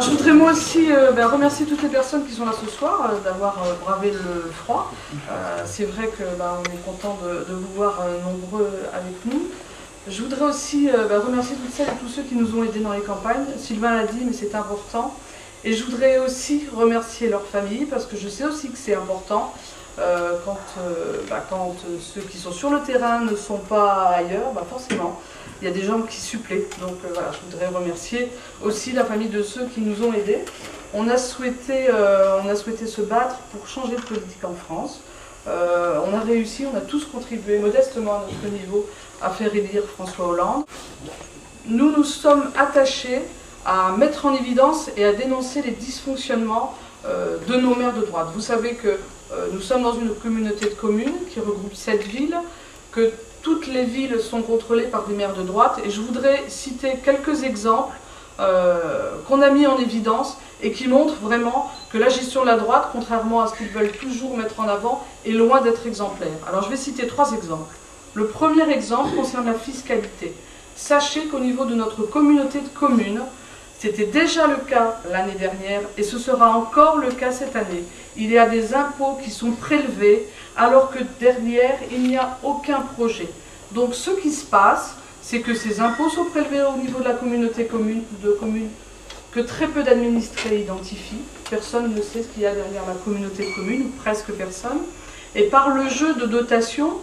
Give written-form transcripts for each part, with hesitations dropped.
Je voudrais moi aussi remercier toutes les personnes qui sont là ce soir d'avoir bravé le froid. C'est vrai que on est content de vous voir nombreux avec nous. Je voudrais aussi remercier toutes celles et tous ceux qui nous ont aidés dans les campagnes. Sylvain l'a dit, mais c'est important. Et je voudrais aussi remercier leurs familles, parce que je sais aussi que c'est important quand ceux qui sont sur le terrain ne sont pas ailleurs, forcément. Il y a des gens qui suppléent, donc voilà, je voudrais remercier aussi la famille de ceux qui nous ont aidés. On a souhaité se battre pour changer de politique en France. On a réussi, on a tous contribué modestement à notre niveau à faire élire François Hollande. Nous sommes attachés à mettre en évidence et à dénoncer les dysfonctionnements de nos maires de droite. Vous savez que nous sommes dans une communauté de communes qui regroupe 7 villes, que toutes les villes sont contrôlées par des maires de droite, et je voudrais citer quelques exemples qu'on a mis en évidence et qui montrent vraiment que la gestion de la droite, contrairement à ce qu'ils veulent toujours mettre en avant, est loin d'être exemplaire. Alors je vais citer 3 exemples. Le premier exemple concerne la fiscalité. Sachez qu'au niveau de notre communauté de communes, c'était déjà le cas l'année dernière et ce sera encore le cas cette année. Il y a des impôts qui sont prélevés alors que derrière, il n'y a aucun projet. Donc ce qui se passe, c'est que ces impôts sont prélevés au niveau de la communauté de communes que très peu d'administrés identifient. Personne ne sait ce qu'il y a derrière la communauté de communes, ou presque personne. Et par le jeu de dotation,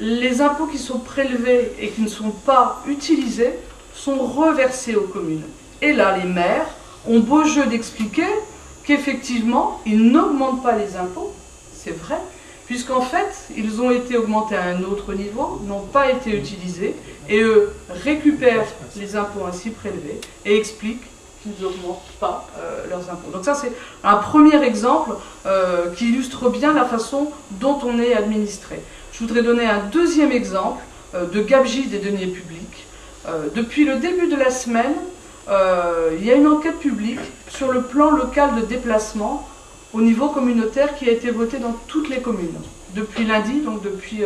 les impôts qui sont prélevés et qui ne sont pas utilisés sont reversés aux communes. Et là, les maires ont beau jeu d'expliquer qu'effectivement, ils n'augmentent pas les impôts, c'est vrai, puisqu'en fait, ils ont été augmentés à un autre niveau, n'ont pas été utilisés, et eux récupèrent les impôts ainsi prélevés et expliquent qu'ils n'augmentent pas leurs impôts. Donc ça, c'est un premier exemple qui illustre bien la façon dont on est administré. Je voudrais donner un deuxième exemple de gabegie des deniers publics. Depuis le début de la semaine, il y a une enquête publique sur le plan local de déplacement au niveau communautaire qui a été votée dans toutes les communes. Depuis lundi, donc depuis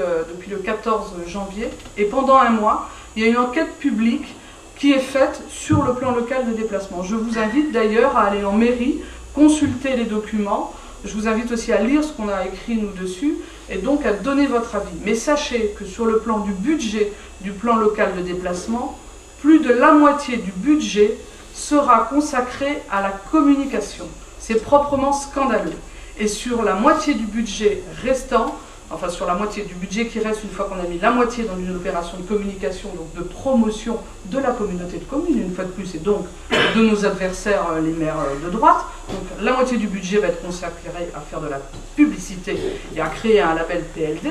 le 14 janvier, et pendant un mois, il y a une enquête publique qui est faite sur le plan local de déplacement. Je vous invite d'ailleurs à aller en mairie, consulter les documents. Je vous invite aussi à lire ce qu'on a écrit nous dessus et donc à donner votre avis. Mais sachez que sur le plan du budget du plan local de déplacement, plus de la moitié du budget sera consacré à la communication. C'est proprement scandaleux. Et sur la moitié du budget restant, enfin sur la moitié du budget qui reste une fois qu'on a mis la moitié dans une opération de communication, donc de promotion de la communauté de communes, une fois de plus, et donc de nos adversaires, les maires de droite. Donc la moitié du budget va être consacrée à faire de la publicité et à créer un label PLD.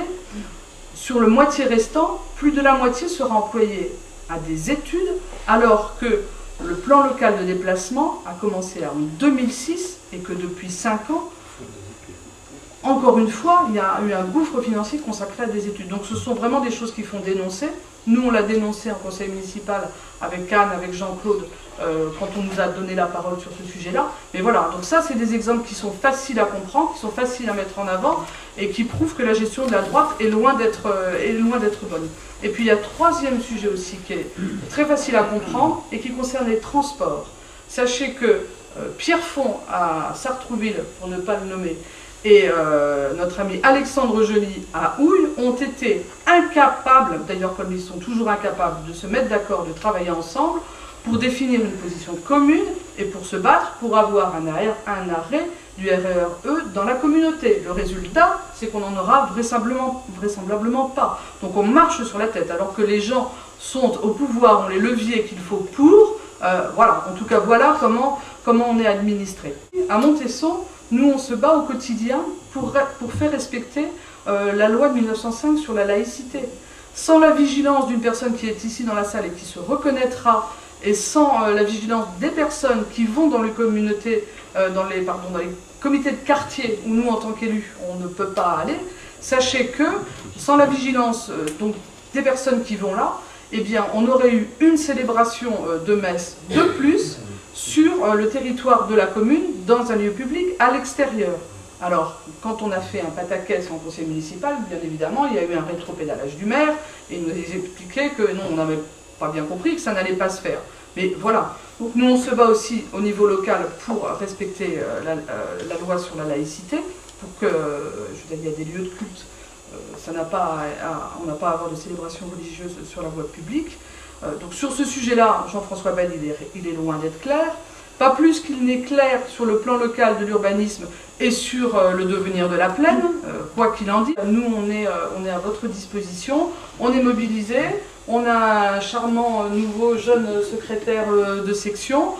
Sur le moitié restant, plus de la moitié sera employée à des études, alors que le plan local de déplacement a commencé en 2006 et que depuis 5 ans, encore une fois, il y a eu un gouffre financier consacré à des études. Donc ce sont vraiment des choses qui font dénoncer. Nous, on l'a dénoncé en conseil municipal avec Anne, avec Jean-Claude, quand on nous a donné la parole sur ce sujet-là. Mais voilà, donc ça, c'est des exemples qui sont faciles à comprendre, qui sont faciles à mettre en avant et qui prouvent que la gestion de la droite est loin d'être bonne. Et puis il y a un troisième sujet aussi qui est très facile à comprendre et qui concerne les transports. Sachez que Pierre Font à Sartrouville, pour ne pas le nommer, et notre ami Alexandre Joly à Houille ont été incapables, d'ailleurs comme ils sont toujours incapables, de se mettre d'accord, de travailler ensemble pour définir une position commune et pour se battre pour avoir un arrêt du RERE dans la communauté. Le résultat, c'est qu'on n'en aura vraisemblablement pas. Donc on marche sur la tête, alors que les gens sont au pouvoir, ont les leviers qu'il faut pour. Voilà, en tout cas, voilà comment on est administré. À Montesson, nous, on se bat au quotidien pour faire respecter la loi de 1905 sur la laïcité. Sans la vigilance d'une personne qui est ici dans la salle et qui se reconnaîtra, et sans la vigilance des personnes qui vont dans les communautés, dans les comités de quartier où nous, en tant qu'élus, on ne peut pas aller, sachez que sans la vigilance donc, des personnes qui vont là, eh bien, on aurait eu une célébration de messe de plus sur le territoire de la commune, dans un lieu public, à l'extérieur. Alors, quand on a fait un pataquès en conseil municipal, bien évidemment, il y a eu un rétropédalage du maire, et il nous a expliqué que non, on n'avait pas bien compris, que ça n'allait pas se faire. Mais voilà, Donc nous on se bat aussi au niveau local pour respecter la loi sur la laïcité, pour que, je veux dire, il y a des lieux de culte, on n'a pas à avoir de célébration religieuse sur la voie publique. Donc sur ce sujet-là, Jean-François Bel, il est loin d'être clair. Pas plus qu'il n'est clair sur le plan local de l'urbanisme et sur le devenir de la plaine, quoi qu'il en dise. Nous, on est à votre disposition, on est mobilisés, on a un charmant nouveau jeune secrétaire de section,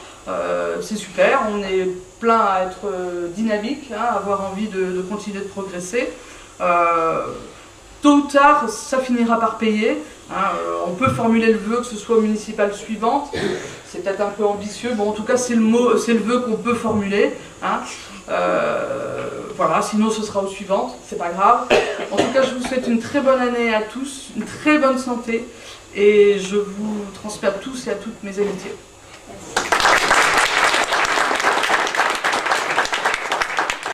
c'est super, on est plein à être dynamique, hein, à avoir envie de continuer de progresser. Tôt ou tard, ça finira par payer. Hein, on peut formuler le vœu que ce soit aux municipales suivantes. C'est peut-être un peu ambitieux. Bon, en tout cas, c'est le vœu qu'on peut formuler. Hein. Voilà, sinon ce sera aux suivantes. C'est pas grave. En tout cas, je vous souhaite une très bonne année à tous, une très bonne santé, et je vous transmets à tous et à toutes mes amitiés.